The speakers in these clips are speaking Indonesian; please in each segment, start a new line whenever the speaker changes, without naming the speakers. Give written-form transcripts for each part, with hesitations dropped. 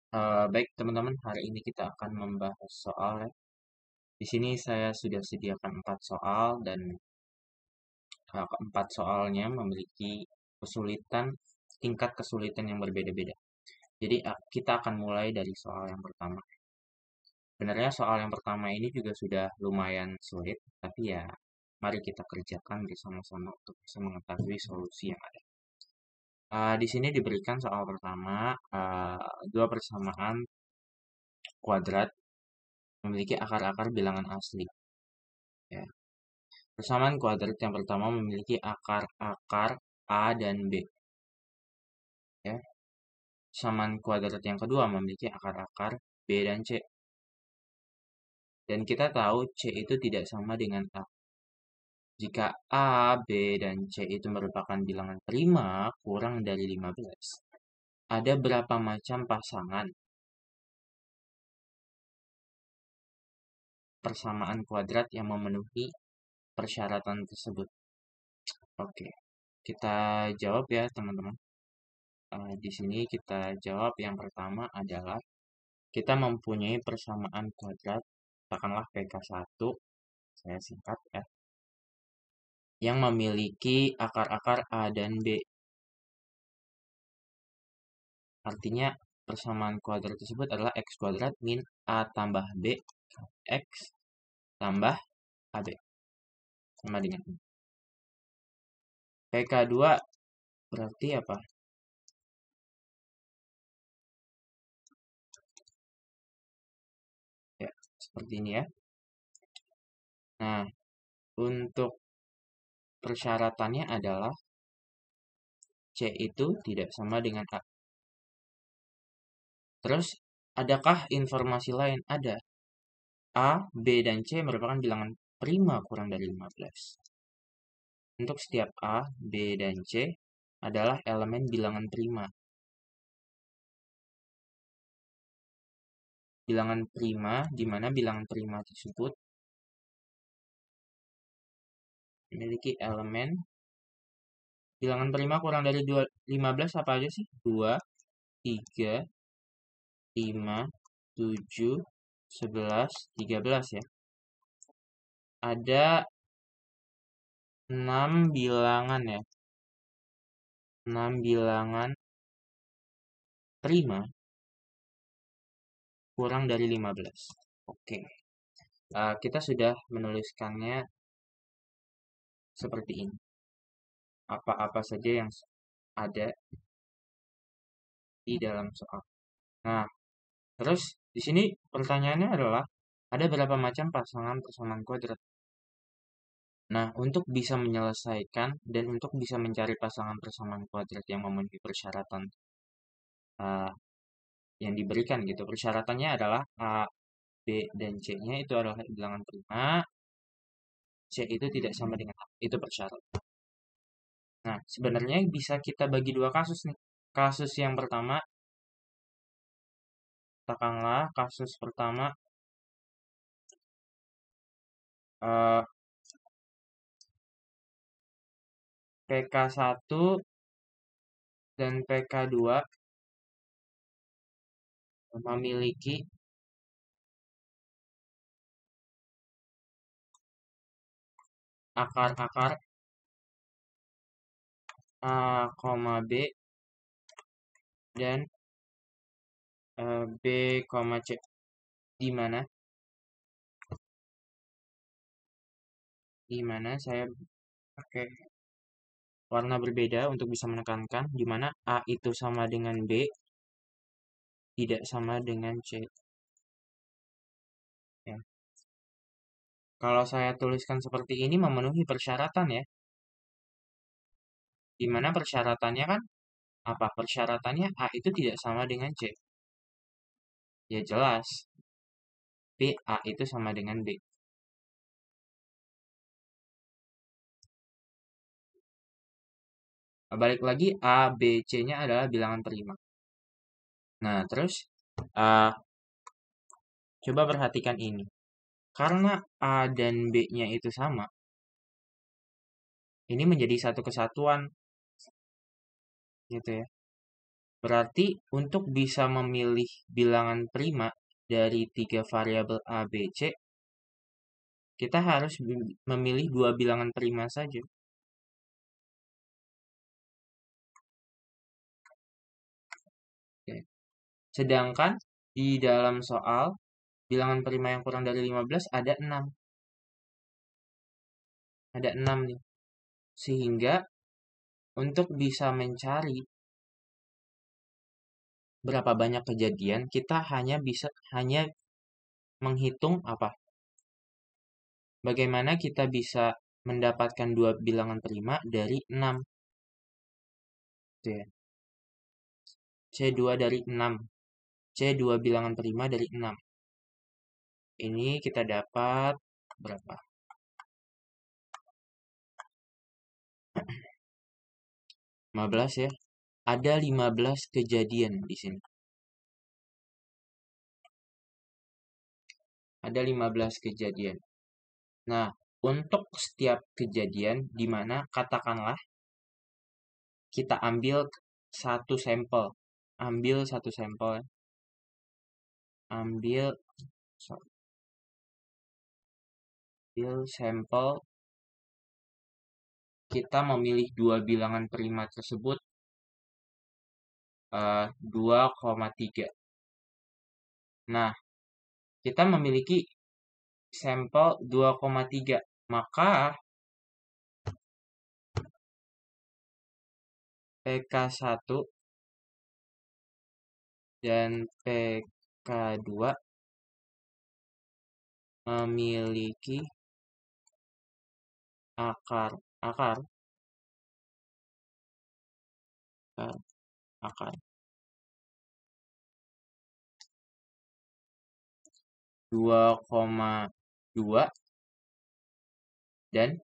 Baik teman-teman, hari ini kita akan membahas soal ya. Di sini saya sudah sediakan 4 soal dan keempat soalnya memiliki kesulitan, tingkat kesulitan yang berbeda-beda. Jadi kita akan mulai dari soal yang pertama. Sebenarnya soal yang pertama ini juga sudah lumayan sulit, tapi ya mari kita kerjakan bersama-sama untuk bisa mengetahui solusi yang ada. Di sini diberikan soal pertama, dua persamaan kuadrat memiliki akar-akar bilangan asli. Ya. Persamaan kuadrat yang pertama memiliki akar-akar A dan B. Ya. Persamaan kuadrat yang kedua memiliki akar-akar B dan C. Dan kita tahu C itu tidak sama dengan A. Jika A, B, dan C itu merupakan bilangan prima kurang dari 15, ada berapa macam pasangan persamaan kuadrat yang memenuhi persyaratan tersebut? Oke, kita jawab ya teman-teman. Di sini kita jawab yang pertama adalah kita mempunyai persamaan kuadrat, katakanlah PK1, saya singkat ya, yang memiliki akar-akar A dan B. Artinya persamaan kuadrat tersebut adalah X kuadrat min A tambah B, X tambah AB. Sama dengan ini. PK2 berarti apa? Ya, seperti ini ya. Nah, untuk persyaratannya adalah C itu tidak sama dengan A. Terus, adakah informasi lain? Ada. A, B, dan C merupakan bilangan prima kurang dari 15. Untuk setiap A, B, dan C adalah elemen bilangan prima. Bilangan prima, di mana bilangan prima tersebut memiliki elemen bilangan prima kurang dari 15 apa aja sih? 2, 3, 5, 7, 11, 13 ya. Ada 6 bilangan ya. 6 bilangan prima kurang dari 15. Oke. Kita sudah menuliskannya seperti ini. Apa-apa saja yang ada di dalam soal. Nah, terus di sini pertanyaannya adalah ada berapa macam pasangan persamaan kuadrat? Nah, untuk bisa menyelesaikan dan untuk bisa mencari pasangan persamaan kuadrat yang memenuhi persyaratan uh, yang diberikan gitu. Persyaratannya adalah A, B, dan C-nya itu adalah bilangan prima, C itu tidak sama dengan A. Itu persyaratan. Nah, sebenarnya bisa kita bagi dua kasus nih. Kasus yang pertama, katakanlah kasus pertama eh, PK1 dan PK2 memiliki akar-akar A, B dan B, C, di mana saya pakai warna berbeda untuk bisa menekankan di mana A itu sama dengan B, tidak sama dengan C. Ya. Kalau saya tuliskan seperti ini memenuhi persyaratan ya, di mana persyaratannya kan apa? Persyaratannya A itu tidak sama dengan C. Ya jelas, B, A itu sama dengan B. Balik lagi, A, B, C-nya adalah bilangan prima. Nah, terus coba perhatikan ini. Karena A dan B-nya itu sama, ini menjadi satu kesatuan, gitu ya. Berarti untuk bisa memilih bilangan prima dari 3 variabel A, B, C, kita harus memilih 2 bilangan prima saja. Oke. Sedangkan di dalam soal, bilangan prima yang kurang dari 15 ada 6. Ada 6 nih. Sehingga untuk bisa mencari berapa banyak kejadian, kita hanya menghitung apa? Bagaimana kita bisa mendapatkan 2 bilangan prima dari 6. Gitu ya. C2 dari 6. C2 bilangan prima dari 6. Ini kita dapat berapa? 15 ya. Ada 15 kejadian di sini. Ada 15 kejadian. Nah, untuk setiap kejadian di mana katakanlah kita ambil satu sampel. Ambil satu sampel. Ambil sampel, kita memilih 2 bilangan prima tersebut 2,3. Nah, kita memiliki sampel 2,3. Maka PK1 dan PK2 memiliki akar 2,2 dan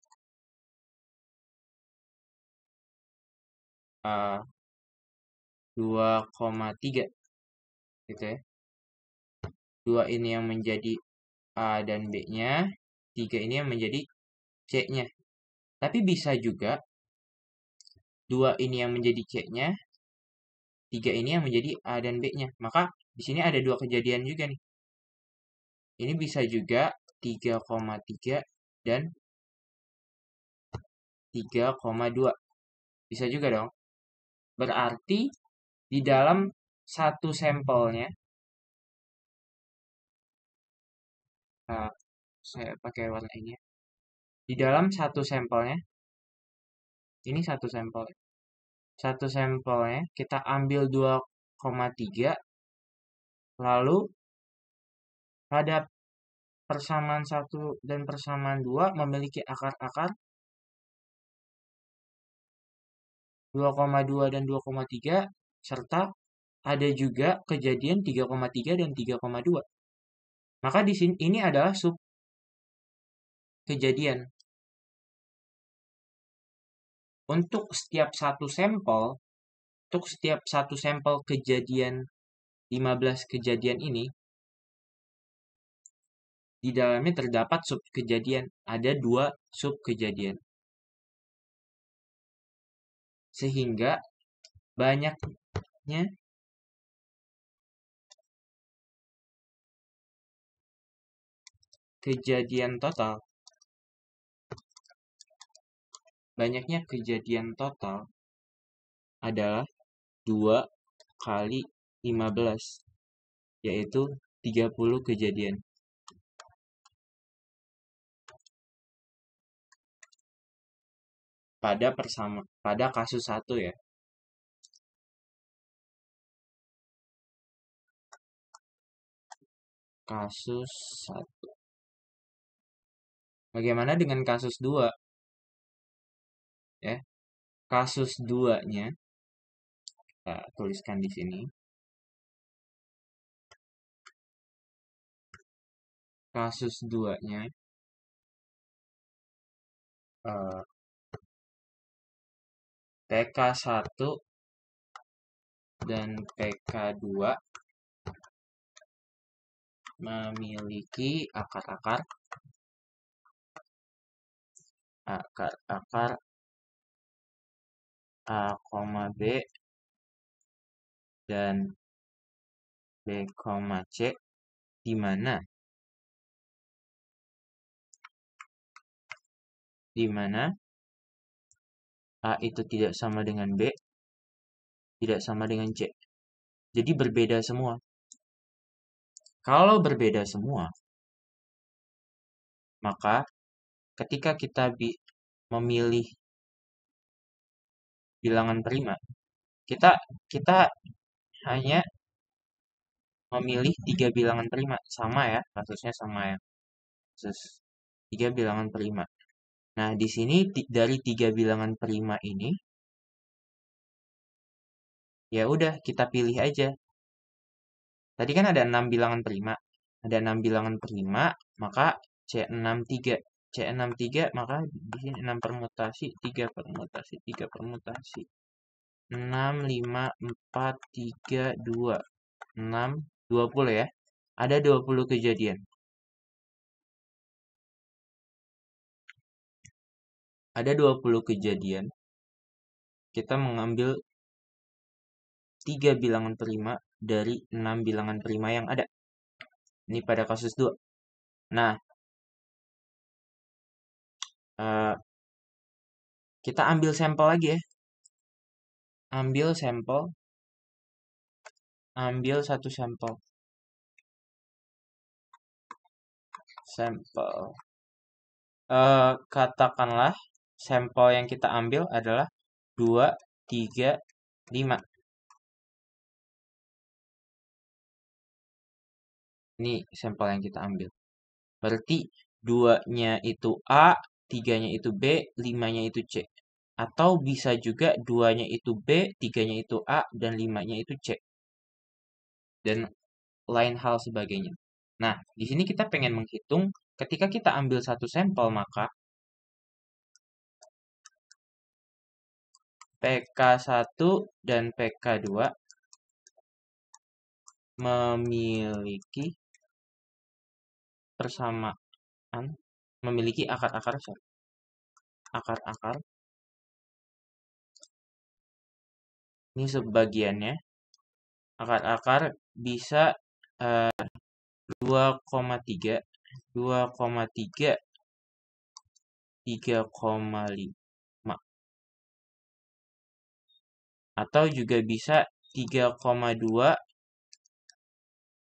2,3 gitu ya. 2 ini yang menjadi A dan B-nya, 3 ini yang menjadi C-nya. Tapi bisa juga 2 ini yang menjadi C-nya, 3 ini yang menjadi A dan B-nya. Maka di sini ada 2 kejadian juga nih. Ini bisa juga 3,3 dan 3,2. Bisa juga dong. Berarti di dalam satu sampelnya, saya pakai warna ini ya. Di dalam satu sampelnya, ini satu sampel. Satu sampelnya kita ambil 2,3, lalu pada persamaan 1 dan persamaan 2 memiliki akar-akar 2,2 dan 2,3, serta ada juga kejadian 3,3 dan 3,2. Maka di sini ini adalah sub kejadian. Untuk setiap satu sampel kejadian 15 kejadian ini, di dalamnya terdapat sub kejadian. Ada 2 sub kejadian. Sehingga banyaknya kejadian total adalah 2 kali 15, yaitu 30 kejadian. Pada kasus 1 ya. Kasus 1. Bagaimana dengan kasus 2? Ya. Kasus 2-nya kita tuliskan di sini. Kasus 2-nya PK1 dan PK2 memiliki akar-akar A, B dan B, C, di mana A itu tidak sama dengan B, tidak sama dengan C. Jadi berbeda semua. Kalau berbeda semua, maka ketika kita memilih bilangan prima, kita kita hanya memilih 3 bilangan prima. Sama ya, kasusnya sama ya. Kasus 3 bilangan prima. Nah, di sini dari 3 bilangan prima ini, ya udah kita pilih aja. Tadi kan ada 6 bilangan prima. Ada 6 bilangan prima, maka C63. C63, maka di sini 6 permutasi, 3 permutasi, 3 permutasi. 6, 5, 4, 3, 2. 6, 20 ya. Ada 20 kejadian. Ada 20 kejadian. Kita mengambil 3 bilangan prima dari 6 bilangan prima yang ada. Ini pada kasus 2. Nah, kita ambil sampel lagi ya. Ambil satu sampel. Katakanlah sampel yang kita ambil adalah 2, 3, 5. Ini sampel yang kita ambil. Berarti 2-nya itu A, 3-nya itu B, 5-nya itu C. Atau bisa juga 2-nya itu B, 3-nya itu A, dan 5-nya itu C. Dan lain hal sebagainya. Nah, di sini kita pengen menghitung ketika kita ambil satu sampel, maka PK1 dan PK2 memiliki persamaan, memiliki akar-akar. Ini sebagiannya. Akar-akar bisa 2,3, 2,3, 3,5. Atau juga bisa 3,2,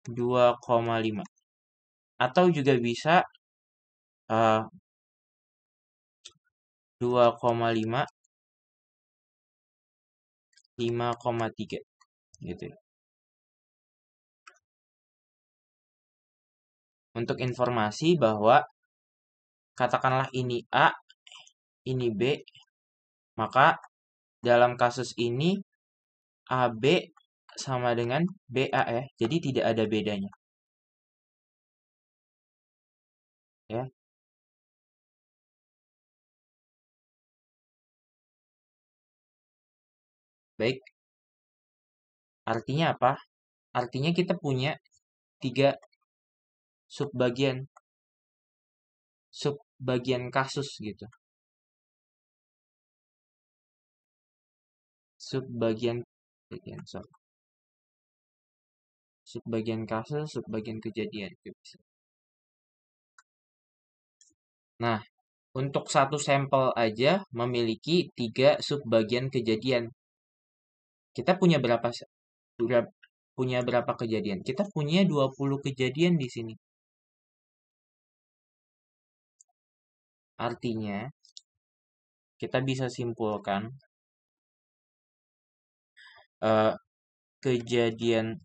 2,5. Atau juga bisa 2,5, 5,3 gitu ya. Untuk informasi bahwa katakanlah ini A, ini B, maka dalam kasus ini AB sama dengan BA ya. Jadi tidak ada bedanya. Ya. Baik. Artinya apa? Artinya kita punya 3 subbagian kasus gitu. Subbagian kasus, subbagian kejadian gitu. Nah, untuk satu sampel aja memiliki 3 subbagian kejadian. Kita punya berapa kejadian? Kita punya 20 kejadian di sini. Artinya, kita bisa simpulkan kejadian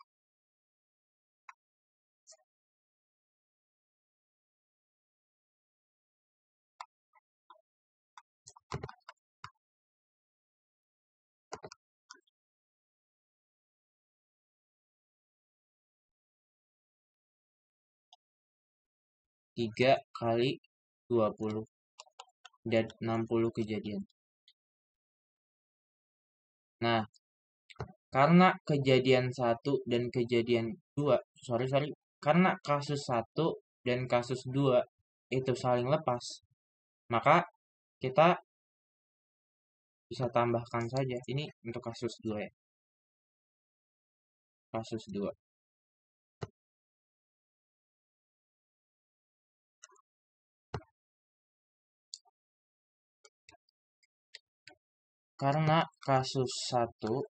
tiga kali 20 dan 60 kejadian. Nah, karena kejadian 1 dan kejadian 2, karena kasus 1 dan kasus 2 itu saling lepas, maka kita bisa tambahkan saja. Ini untuk kasus 2 ya. kasus 2. Karena kasus 1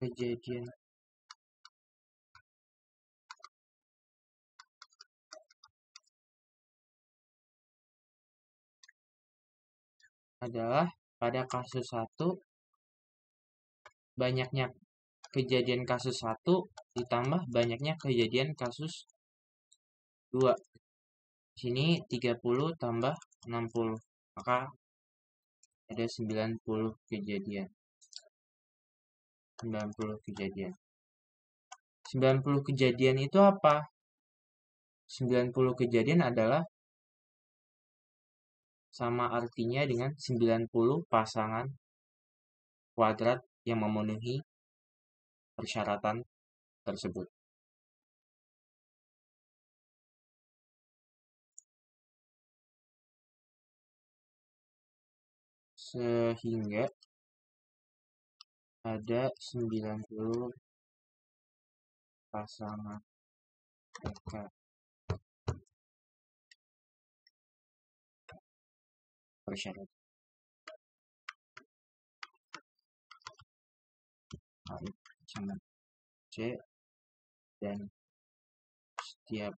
kejadian adalah pada kasus 1 banyaknya kejadian kasus 1 ditambah banyaknya kejadian kasus 2. Sini 30 tambah 60, maka ada 90 kejadian. 90 kejadian. 90 kejadian itu apa? 90 kejadian adalah sama artinya dengan 90 pasangan kuadrat yang memenuhi persyaratan tersebut. Sehingga ada 90 pasangan persyaratan. Sama C dan setiap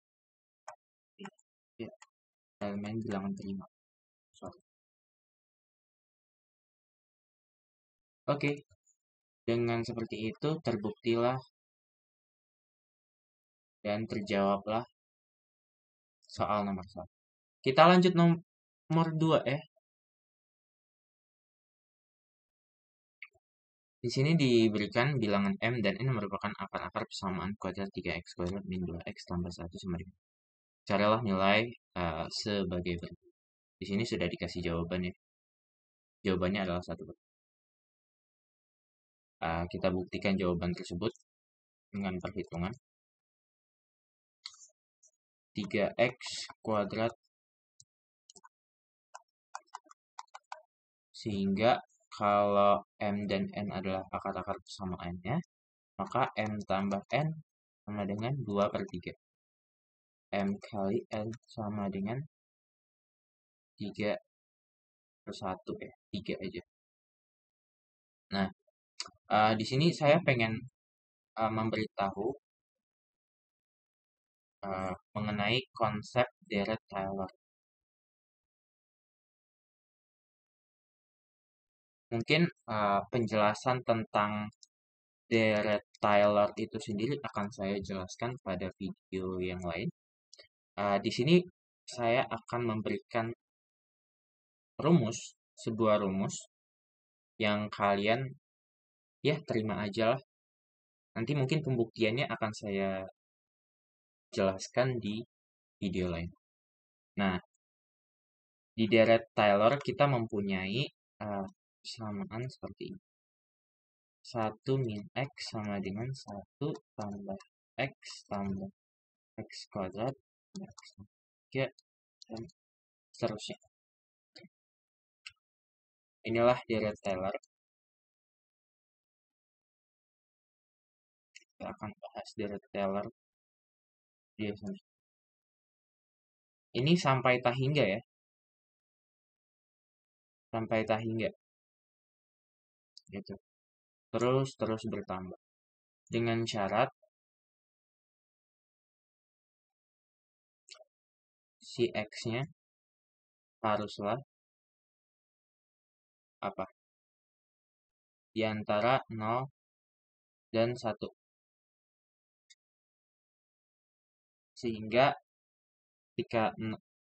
elemen bilangan prima. Oke, dengan seperti itu terbuktilah dan terjawablah soal nomor 1. Kita lanjut nomor 2 ya. Di sini diberikan bilangan M dan N merupakan akar-akar persamaan kuadrat 3x kuadrat min 2x tambah 1 sama dengan. Carilah nilai sebagai berikut. Di sini sudah dikasih jawaban ya. Jawabannya adalah 1. Kita buktikan jawaban tersebut dengan perhitungan 3x kuadrat, sehingga kalau M dan N adalah akar-akar persamaannya, maka M tambah N sama dengan 2/3. M kali N sama dengan 3/1 ya, 3 aja. Nah, di sini saya pengen memberitahu mengenai konsep deret Taylor. Mungkin penjelasan tentang deret Taylor itu sendiri akan saya jelaskan pada video yang lain. Di sini saya akan memberikan sebuah rumus yang kalian ya terima aja lah. Nanti mungkin pembuktiannya akan saya jelaskan di video lain. Nah, di deret Taylor kita mempunyai persamaan seperti ini. 1 min x sama dengan 1 tambah x tambah x kuadrat x tambah 3 dan seterusnya. Inilah deret Taylor. Kita akan bahas deret Taylor biasanya. Ini sampai tak hingga ya. Sampai tak hingga. Gitu. Terus bertambah. Dengan syarat si x-nya haruslah apa? Di antara 0 dan 1. Sehingga ketika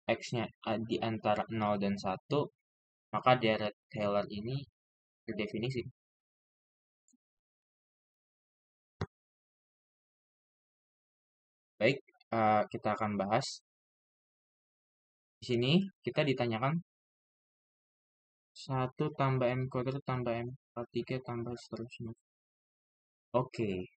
x-nya di antara 0 dan 1, maka deret Taylor ini terdefinisi. Baik, kita akan bahas. Di sini kita ditanyakan 1 tambah M kuadrat tambah M pangkat 3 tambah seterusnya. Oke.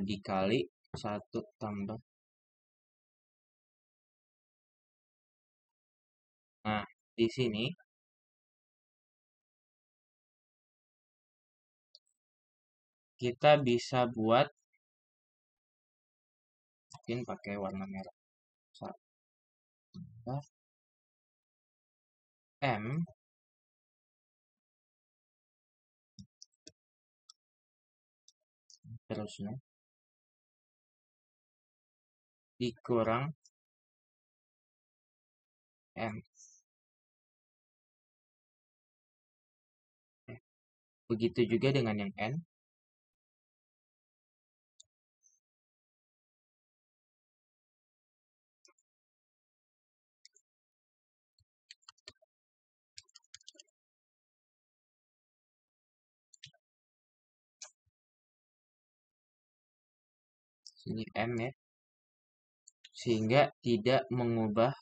dikali 1 tambah. Nah, di sini kita bisa buat, mungkin pakai warna merah. Tambah M terusnya dikurang M. Begitu juga dengan yang N. Sini M ya. Sehingga tidak mengubah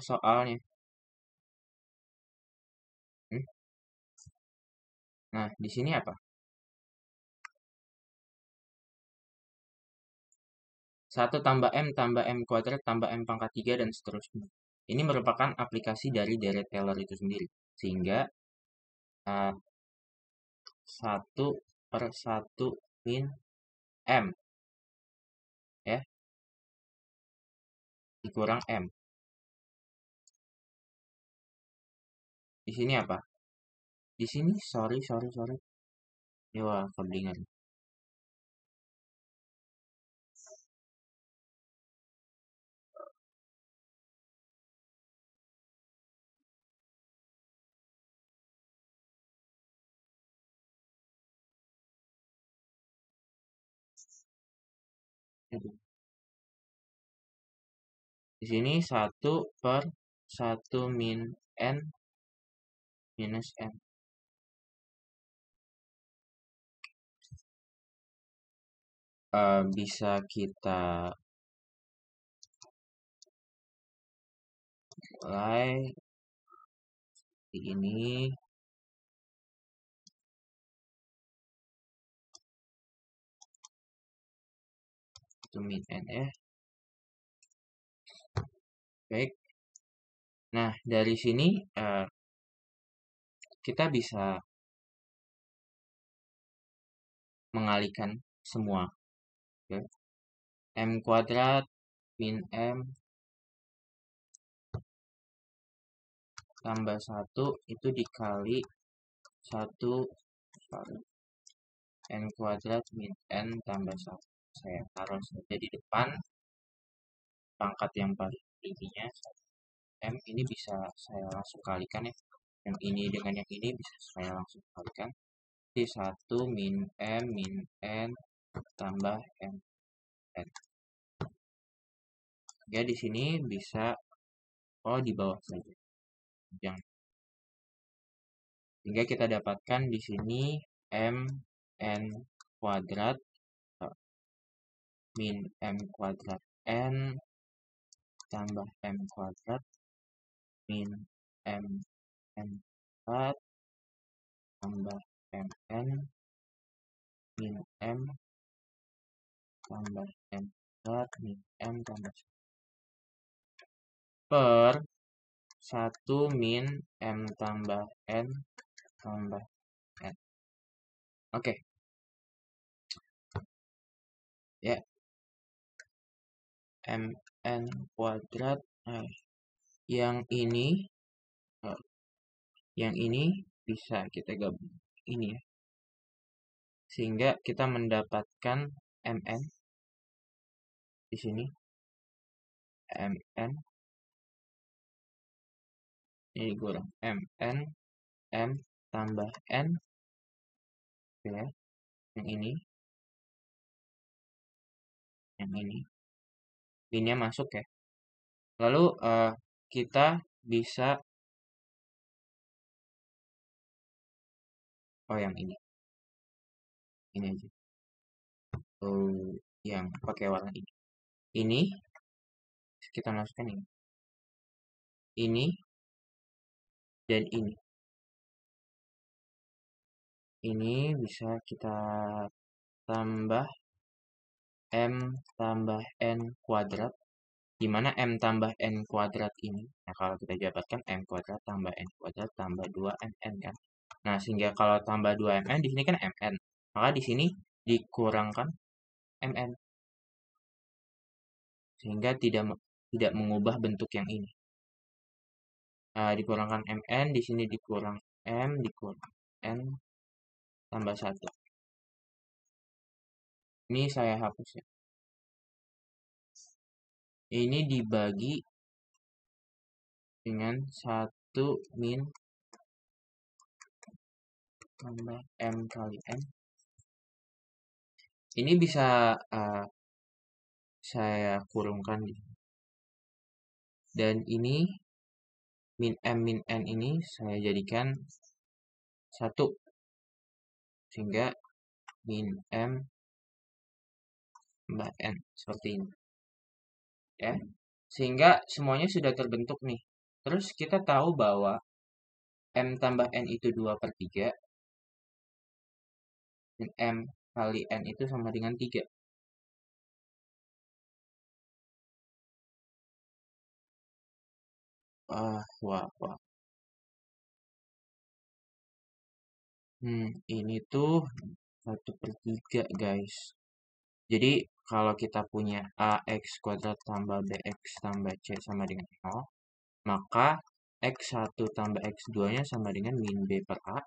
soalnya. Nah, di sini apa? 1 tambah M kuadrat tambah M pangkat 3 dan seterusnya. Ini merupakan aplikasi dari deret Taylor itu sendiri. Sehingga 1 per 1 min M ya, dikurang M. Di sini apa? Di sini sorry. Ya, codingan. Di sini 1 per 1 min N minus N. Bisa kita mulai di ini. Itu min N ya. Baik. Nah, dari sini kita bisa mengalihkan semua. Oke. M kuadrat min M tambah 1 itu dikali 1 N kuadrat min N tambah 1. Saya taruh saja di depan pangkat yang paling tingginya. M ini bisa saya langsung kalikan ya. Yang ini dengan yang ini bisa saya langsung kalikan. Jadi 1 min M min N tambah M N. Ya, di sini bisa di bawah saja. Sehingga kita dapatkan di sini M N kuadrat min M kuadrat N tambah M kuadrat min M N kuadrat tambah M N min M tambah M kuadrat min M tambah 1 per 1 min M tambah N tambah N. Oke. Ya. M N kuadrat. Yang ini bisa kita gabung ini ya. Sehingga kita mendapatkan MN di sini. MN ini kurang MN M tambah N ya. Yang ini minnya masuk ya. Lalu kita bisa yang ini aja. Yang pakai warna ini kita masukkan ini dan ini. ini bisa kita tambah M tambah N kuadrat, di mana M tambah N kuadrat ini, nah kalau kita jabarkan M kuadrat tambah N kuadrat tambah 2MN kan. Nah, sehingga kalau tambah 2MN, di sini kan MN, maka di sini dikurangkan MN, sehingga tidak mengubah bentuk yang ini. Dikurangkan MN, di sini dikurang M, dikurang N, tambah 1. Ini saya hapus ya. Ini dibagi dengan 1 min tambah M kali N. Ini bisa saya kurungkan di sini. Dan ini min M min N ini saya jadikan 1. Sehingga min M tambah N seperti ini. Ya. Sehingga semuanya sudah terbentuk nih. Terus kita tahu bahwa M tambah N itu 2/3. Dan M kali N itu sama dengan 3. Wah. Ini tuh 1/3 guys. Jadi kalau kita punya AX kuadrat tambah BX tambah C sama dengan 0, maka X1 tambah X2 nya sama dengan min B per A.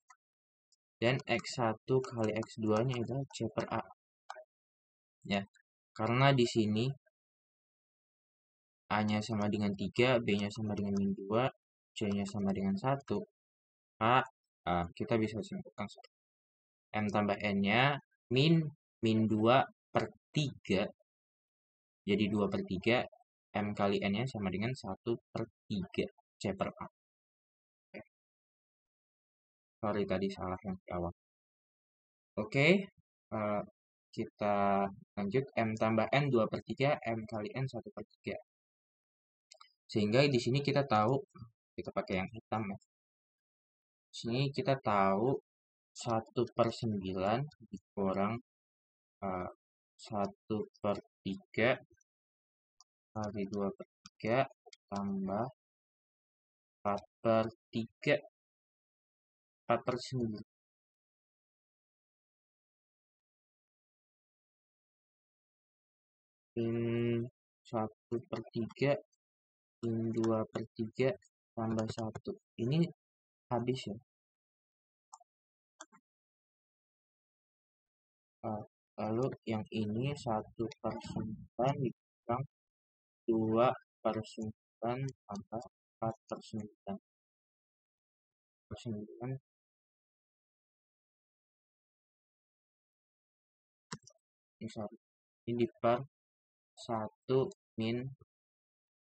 Dan X1 kali X2 nya adalah C per A. Ya, karena di sini A-nya sama dengan 3, B-nya sama dengan min 2, C-nya sama dengan 1. Kita bisa simpulkan M tambah N-nya min 2/3. Jadi 2/3, M kali N-nya sama dengan 1/3 C per A. Sorry tadi salah yang di awal. Oke, kita lanjut. M tambah N 2/3, M kali N 1/3. Sehingga di sini kita tahu, kita pakai yang hitam ya. Sini kita tahu 1/9 dikurang 1/3 kali 2/3 tambah 4/3. 4/9. Min 1/3 min 2/3 tambah 1. Ini habis ya. Lalu yang ini 1/9 dikurang 2/9 tambah 4/9. 9 ini per 1 min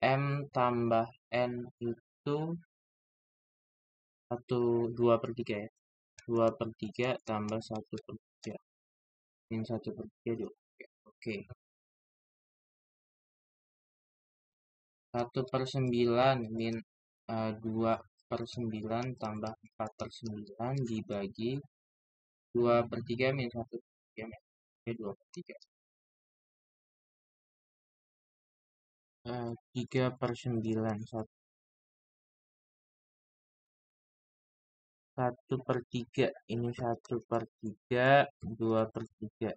M tambah N itu 2/3 ya. 2/3 tambah 1/3. Min 1/3 2. Oke. 1/9 min 2/9 tambah 4/9 dibagi 2/3 min 1/3 min 2/3. 3/9. 1/3. Ini 1/3, 2/3.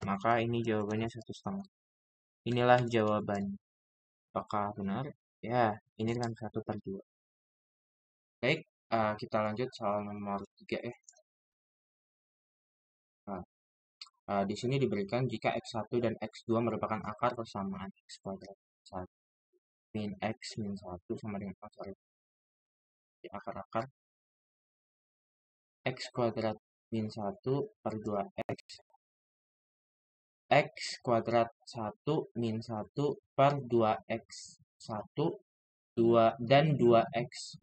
Maka ini jawabannya 1/2. Inilah jawabannya. Apakah benar? Ya, ini kan 1/2. Baik, kita lanjut soal nomor 3 ya. Di sini diberikan jika X1 dan X2 merupakan akar persamaan X kuadrat 1 min X min 1 sama dengan di akar-akar X kuadrat min 1 per 2X. X kuadrat 1 min 1 per 2X 1, 2, dan 2X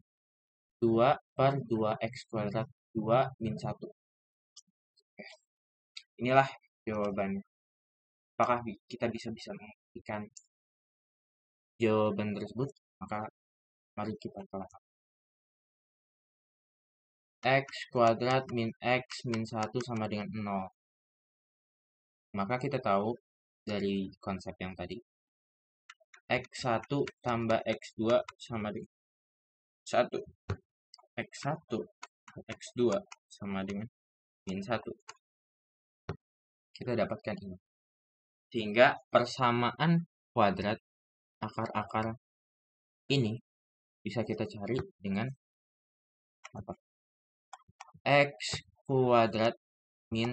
2 per 2X kuadrat 2 min 1. Inilah jawabannya. Apakah kita bisa membuktikan jawaban tersebut? Maka mari kita telah. X kuadrat min X min 1 sama dengan 0. Maka kita tahu dari konsep yang tadi, X1 tambah X2 sama dengan 1. X1 X2 sama dengan min 1. Kita dapatkan ini. Sehingga persamaan kuadrat akar-akar ini bisa kita cari dengan apa? X kuadrat min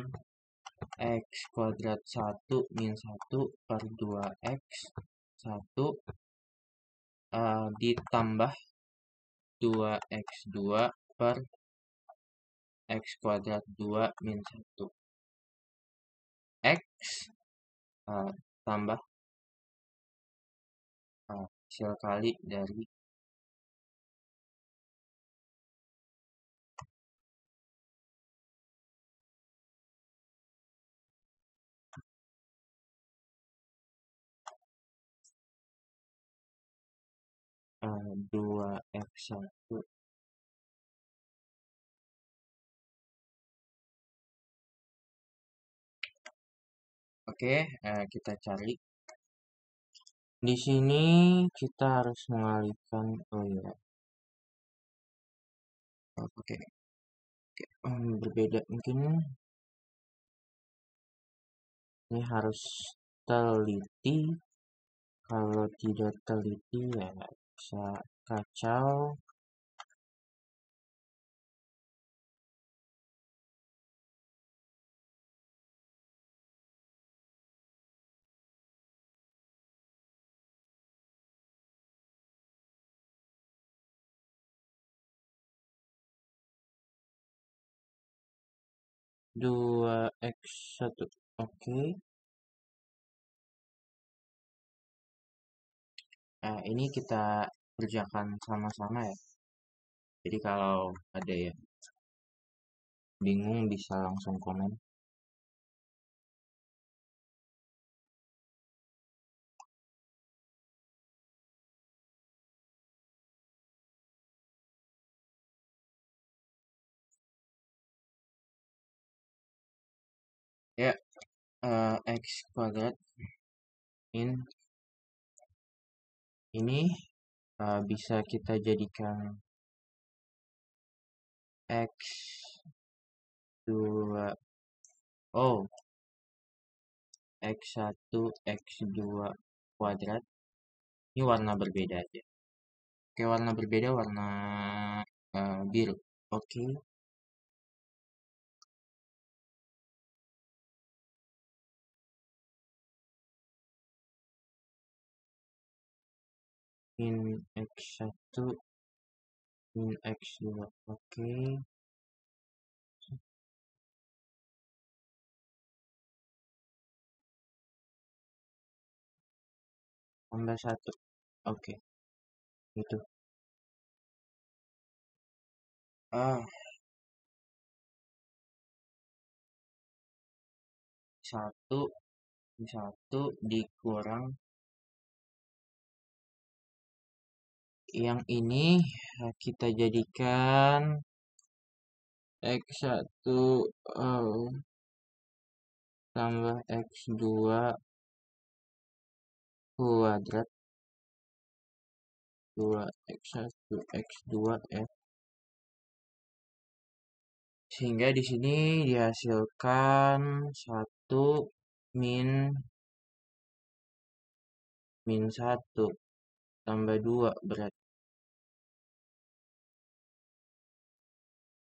X kuadrat 1 min 1 per 2X 1 ditambah 2X2 per X kuadrat 2 min 1. X tambah hasil kali dari dua X1 Oke, kita cari. Di sini kita harus mengalihkan, oke, berbeda mungkin. Ini harus teliti. Kalau tidak teliti ya bisa kacau. Dua X1, oke. Nah, ini kita kerjakan sama-sama ya. Jadi kalau ada yang bingung bisa langsung komen. Ya, X kuadrat min ini bisa kita jadikan X2 X1 X2 kuadrat. Ini warna berbeda aja. Oke, warna berbeda, warna biru. Oke. Min X1 min X2. Oke. Tambah 1. Oke. Itu. 1 dikurang yang ini kita jadikan X1 tambah X2 kuadrat 2X1 X2 F. Sehingga di sini dihasilkan 1 min 1 tambah 2 berarti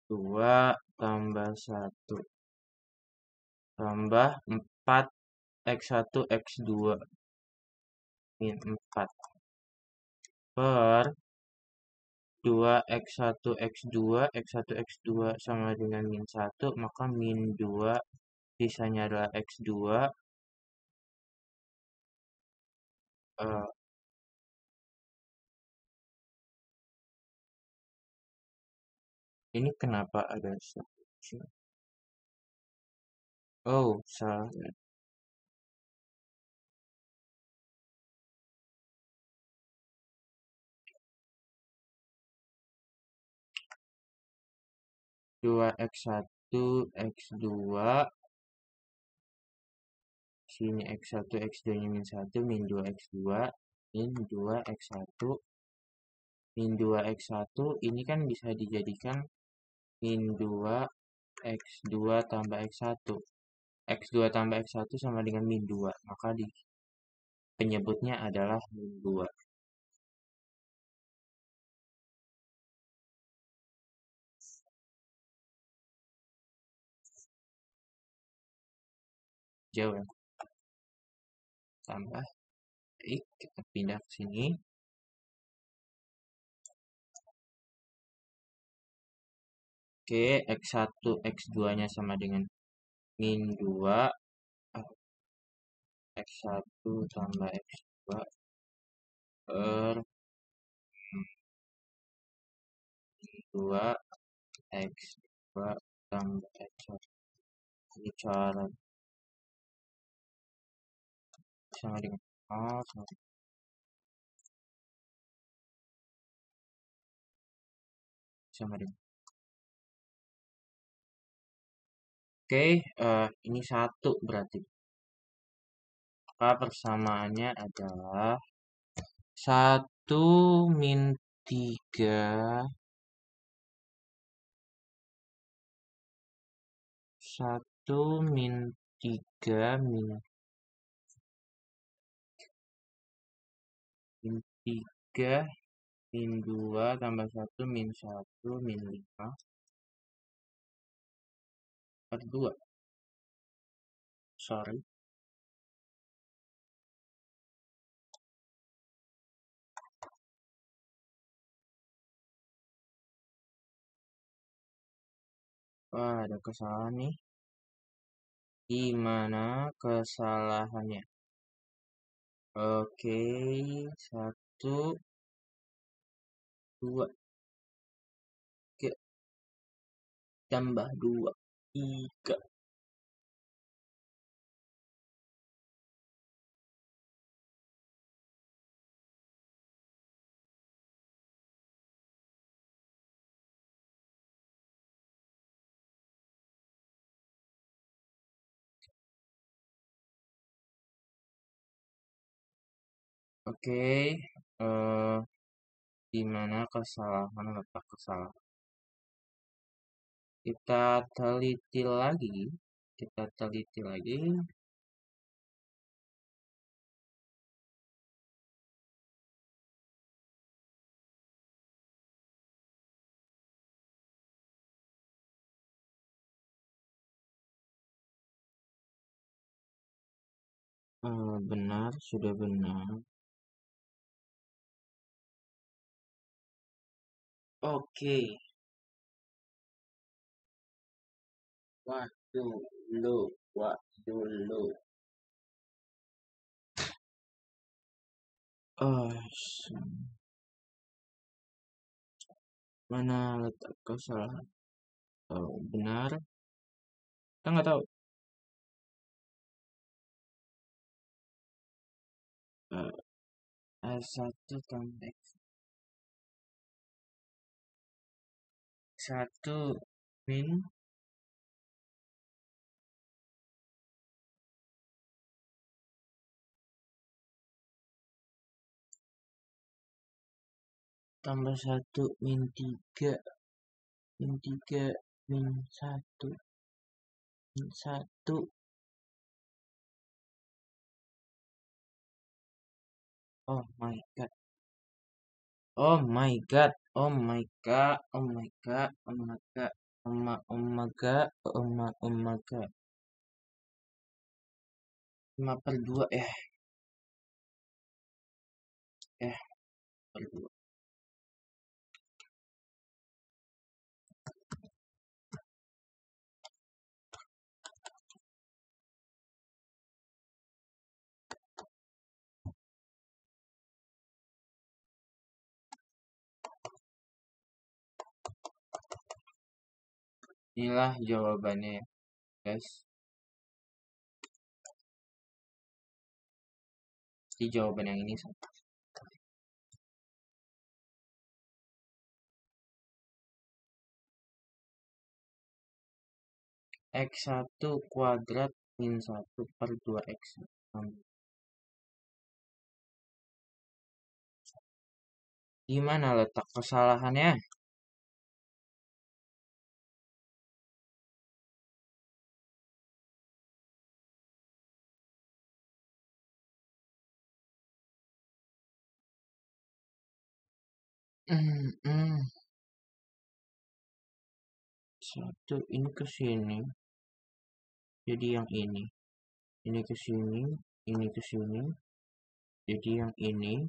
2 tambah 1 tambah 4 X1 X2 min 4 per 2 X1 X2 X1 X2 sama dengan min 1, maka min 2 sisanya adalah X2 ini kenapa ada salah. 2x1, x2, sini x1, x2 nya min 1, min 2 x2, min 2 x1, min 2 x1, ini kan bisa dijadikan min 2 x2 tambah x1. X2 tambah x1 sama dengan min 2, maka penyebutnya adalah min 2. Jauh ya. Tambah X, kita pindah ke sini. Oke, x1, x2 nya sama dengan min 2, x1 tambah x2 per 2 x2 tambah x1. Ini cara sama dengan 0, sama dengan. Oke, ini 1 berarti. Maka persamaannya adalah 1 min 3 1 min 3 min 3 min 2 tambah 1 min 1 min 5 per 2. Sorry. Wah, ada kesalahan nih. Di mana kesalahannya? Oke, 1, 2, 3, tambah 2, 3. Oke, di mana kesalahan letak kesalahan? Kita teliti lagi. Benar, sudah benar. Oke. Waduh, Oh, mana letak kesalahan? Benar. Kita nggak tahu. S1 tambah X1 min tambah 1 min 3 min 3 min 1 min 1. Oh my god. Oh my god. Oh my god. Oh my god. Oh my god. Oh my god. Oh my god. 5 per 2 ya. Per 2. Inilah jawabannya ya, guys. Di jawaban yang ini sama. X1 kuadrat min 1 per 2X. Gimana letak kesalahannya? Satu ini ke sini, jadi yang ini ke sini, ini ke sini, jadi yang ini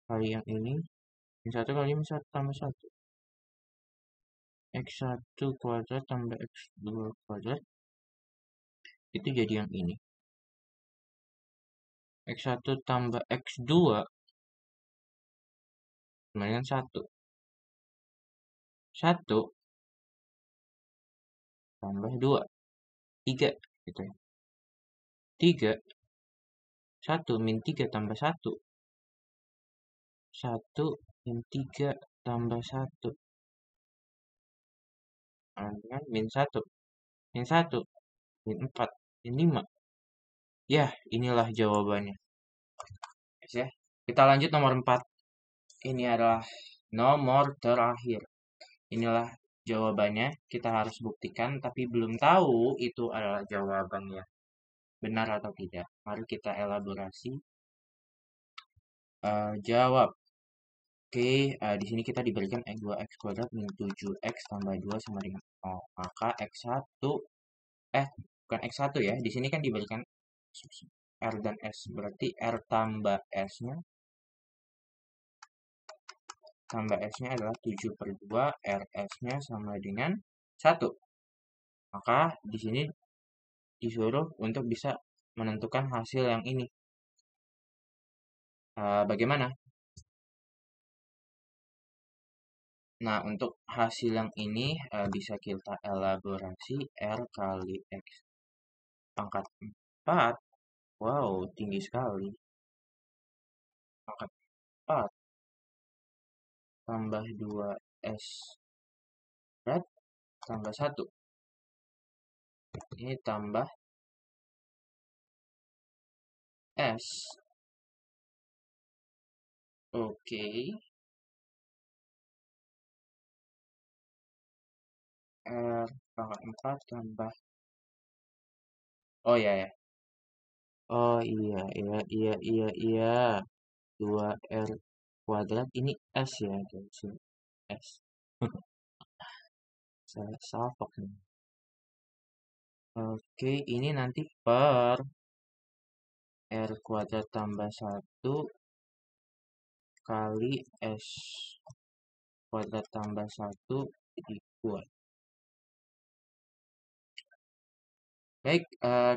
kali yang ini, min 1 kali min 1 tambah 1. X1 kuadrat tambah X2 kuadrat, itu jadi yang ini. X1 tambah X2 sama dengan 1. 1 tambah 2, 3 gitu ya. 3, 1 min 3 tambah 1. 1 min 3 tambah 1. Dengan min 1. Min 1, min 4, min 5. Ya, inilah jawabannya. Ya, kita lanjut nomor 4. Ini adalah nomor terakhir. Inilah jawabannya. Kita harus buktikan, tapi belum tahu itu adalah jawabannya. Benar atau tidak. Mari kita elaborasi. Jawab. Oke, di sini kita diberikan X2X kuadrat min 7X tambah 2 sama dengan 0. Maka X1, bukan X1 ya. Di sini kan diberikan R dan S. Berarti R tambah S-nya adalah 7 per 2, RS-nya sama dengan 1. Maka di sini disuruh untuk bisa menentukan hasil yang ini. Bagaimana? Nah, untuk hasil yang ini bisa kita elaborasi R kali X pangkat 4. Wow, tinggi sekali. Pangkat 4 tambah 2S berat tambah 1. Ini tambah S. Oke. R pangkat 4 tambah. Oh ya ya. Oh iya. 2R kuadrat ini S ya guys. S. Saya salfok nih. Oke, ini nanti per R kuadrat tambah 1 kali S kuadrat tambah 1 jadi 2. Baik,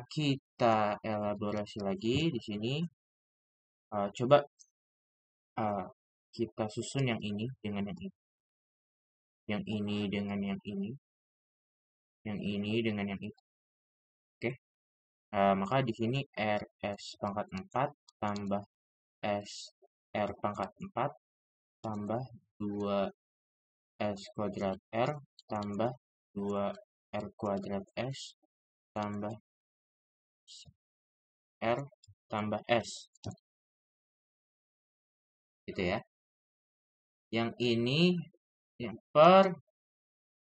kita elaborasi lagi di sini. Coba kita susun yang ini dengan yang ini. Yang ini dengan yang ini. Yang ini dengan yang itu. Oke. Maka di sini RS pangkat 4 tambah S R pangkat 4 tambah 2S kuadrat R tambah 2R kuadrat S tambah R tambah S. Gitu ya. Yang ini yang per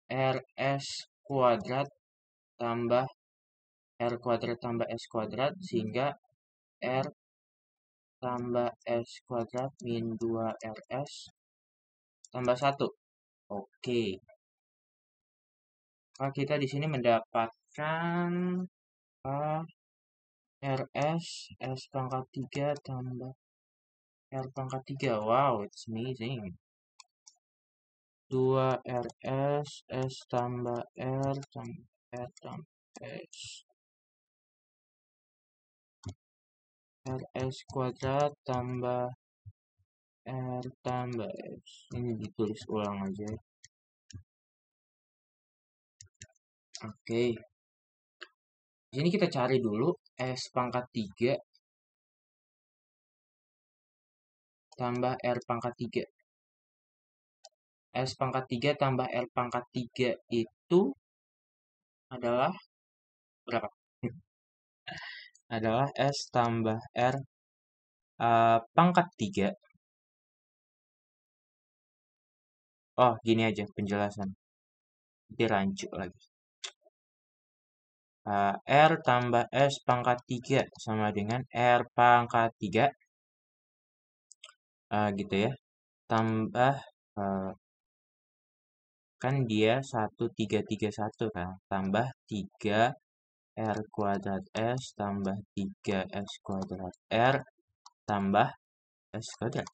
RS kuadrat tambah R kuadrat tambah S kuadrat sehingga R tambah S kuadrat min 2RS tambah 1. Oke. Maka kita di sini mendapatkan RS S pangkat 3 tambah R pangkat 3. Wow, it's amazing. 2RS S tambah R tambah R tambah S. RS kuadrat tambah R tambah S. Ini ditulis ulang aja. Oke. Di sini kita cari dulu S pangkat 3 tambah R pangkat 3. S pangkat 3 tambah R pangkat 3 itu adalah berapa? Adalah S tambah R pangkat 3. Oh, gini aja penjelasan. Nanti rancu lagi. R tambah S pangkat 3 sama dengan R pangkat 3. Gitu ya. Tambah, kan dia 1331 kan. Tambah 3 R kuadrat S tambah 3 S kuadrat R tambah S kuadrat.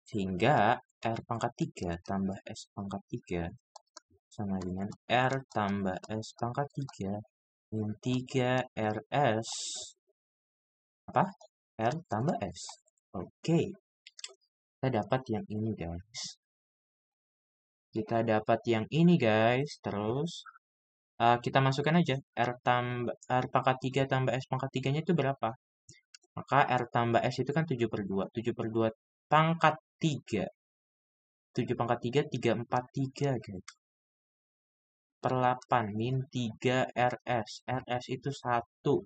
Sehingga R pangkat 3 tambah S pangkat 3 sama dengan R tambah S pangkat 3 min 3 RS apa? R tambah S. Oke, kita dapat yang ini guys. Kita dapat yang ini guys. Terus kita masukkan aja R pangkat 3 tambah S pangkat 3-nya itu berapa? Maka R tambah S itu kan 7 per 2. 7 per 2 pangkat 3. 7 pangkat 3, 343 guys. Per 8 min 3 RS. RS itu 1.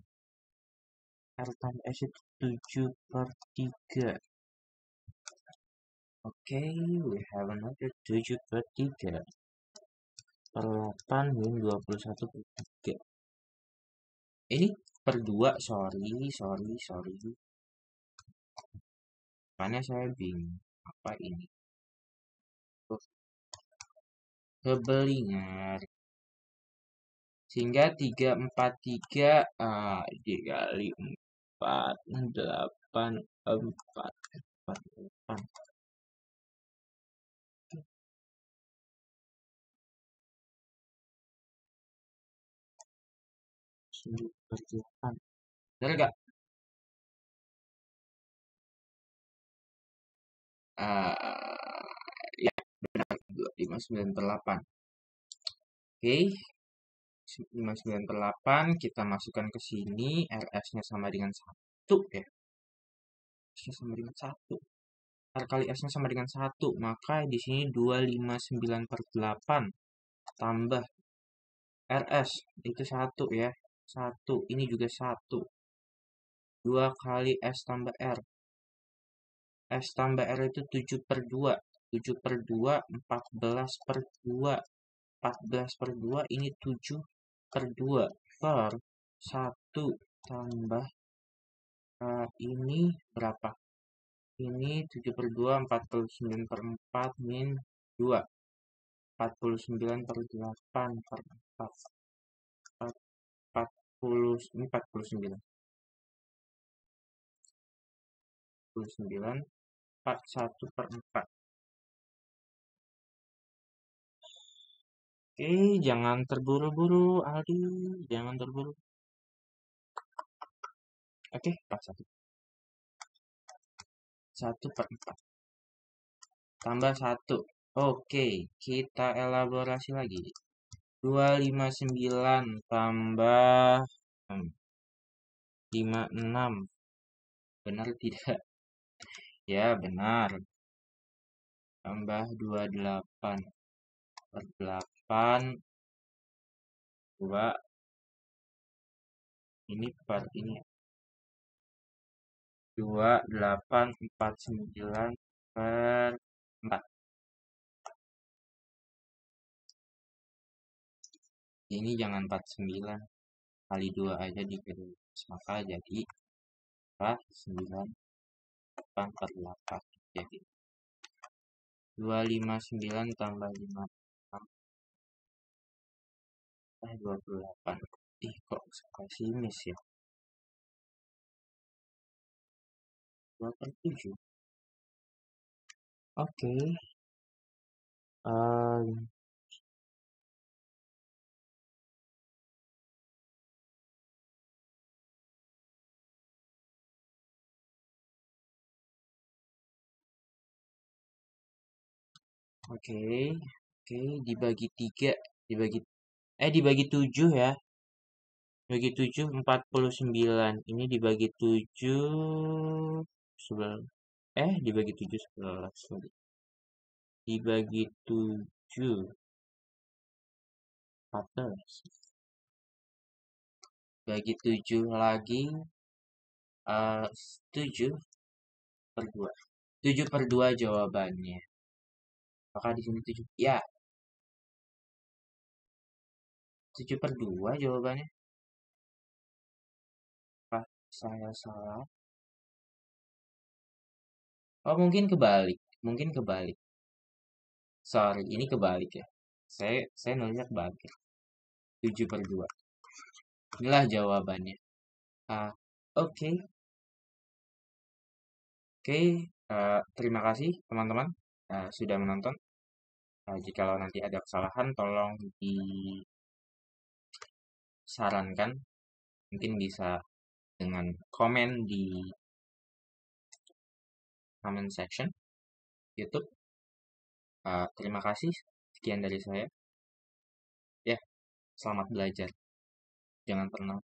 R tambah S itu 7 per 3. Oke, we have another 7 per 3. Per 8 min 21 per 3. Ini per 2, sorry. Makanya saya bingung. Apa ini? Kebelingan. Sehingga 343 dikali 4, 8, 4, 8. 9 per 8. Benar gak? Ya, benar. 59 per 8. Oke, 59 per 8 kita masukkan ke sini. RS-nya sama dengan 1 ya. RS-nya sama dengan 1. R kali S-nya sama dengan 1. Maka di sini 259 per 8 tambah RS itu 1 ya. 1. Ini juga 1. 2 kali S tambah R. S tambah R itu 7 per 2. 7 per 2, 14 per 2. 14 per 2, ini 7 per 2 per 1 tambah ini berapa? Ini 7 per 2, 49 per 4 min 2. 49 per 8 per 4. 40, ini 49. 49, 41 per 4. Oke, jangan terburu-buru, Aldi. Jangan terburu. Oke, 41. 1 per 4. Tambah 1. Oke, kita elaborasi lagi. 259 tambah 56. Benar tidak? Ya, benar. Tambah 28 per 8. 2. Ini per ini. 2849 per 4. Ini jangan 49. Kali 2 aja dikali. Maka jadi 98 per 8. Jadi 259 tambah 5. 28. Ih, kok pesimis ya? 2 per 7. Oke. Oke. Oke, dibagi 3. Dibagi 7 ya. Bagi 7, 49. Ini dibagi 7, 11. Dibagi 7, 11. dibagi 7, 14. Bagi 7 lagi, 7 per 2. 7 per 2 jawabannya. Apakah di sini 7? Ya, 7 per 2 jawabannya. Apakah saya salah? Oh, mungkin kebalik. Mungkin kebalik. Sorry, ini kebalik ya. Saya nulisnya kebalik. 7 per 2. Inilah jawabannya. Ah, oke. Oke, terima kasih teman-teman sudah menonton. Jikalau nanti ada kesalahan, tolong disarankan. Mungkin bisa dengan komen di comment section YouTube. Terima kasih. Sekian dari saya. Ya, selamat belajar. Jangan pernah